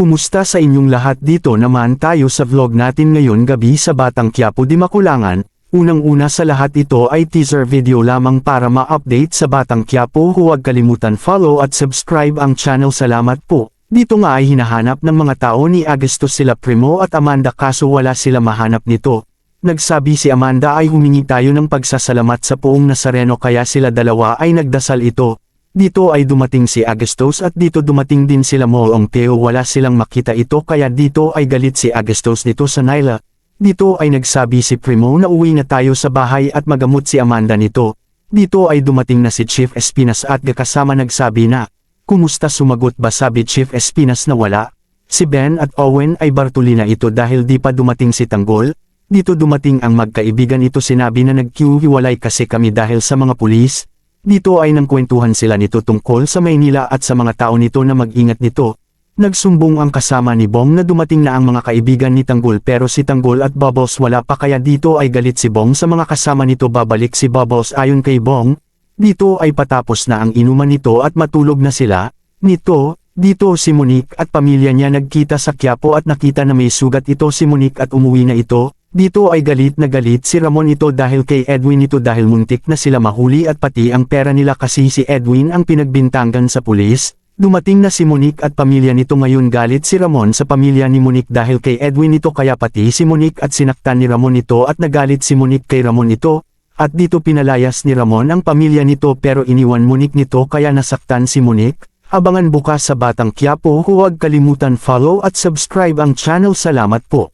Kumusta sa inyong lahat? Dito naman tayo sa vlog natin ngayon gabi sa Batang Quiapo di Makulangan. Unang-una sa lahat ito ay teaser video lamang para ma-update sa Batang Quiapo. Huwag kalimutan follow at subscribe ang channel. Salamat po. Dito nga ay hinahanap ng mga tao ni Agustus sila Primo at Amanda kaso wala sila mahanap nito. Nagsabi si Amanda ay humingi tayo ng pagsasalamat sa Poong Nazareno kaya sila dalawa ay nagdasal ito. Dito ay dumating si Agustus at dito dumating din sila Moong Teo wala silang makita ito kaya dito ay galit si Agustus dito sa Nyla. Dito ay nagsabi si Primo na uwi na tayo sa bahay at magamot si Amanda nito. Dito ay dumating na si Chief Espinas at kasama nagsabi na, "Kumusta?" Sumagot ba sabi Chief Espinas na wala. Si Ben at Owen ay Bartolina ito dahil di pa dumating si Tanggol. Dito dumating ang magkaibigan ito sinabi na nagkihiwalay kasi kami dahil sa mga pulis. Dito ay nangkwentuhan sila nito tungkol sa Maynila at sa mga tao nito na mag-ingat nito. Nagsumbong ang kasama ni Bong na dumating na ang mga kaibigan ni Tanggol pero si Tanggol at Bubbles wala pa kaya dito ay galit si Bong sa mga kasama nito. Babalik si Bubbles ayon kay Bong. Dito ay patapos na ang inuman nito at matulog na sila. Dito si Monique at pamilya niya nagkita sa Quiapo at nakita na may sugat ito si Monique at umuwi na ito. Dito ay galit na galit si Ramon ito dahil kay Edwin ito dahil muntik na sila mahuli at pati ang pera nila kasi si Edwin ang pinagbintangan sa pulis. Dumating na si Monique at pamilya nito ngayon galit si Ramon sa pamilya ni Monique dahil kay Edwin ito kaya pati si Monique at sinaktan ni Ramon ito at nagalit si Monique kay Ramon ito. At dito pinalayas ni Ramon ang pamilya nito pero iniwan Monique nito kaya nasaktan si Monique. Abangan bukas sa Batang Quiapo. Huwag kalimutan follow at subscribe ang channel. Salamat po.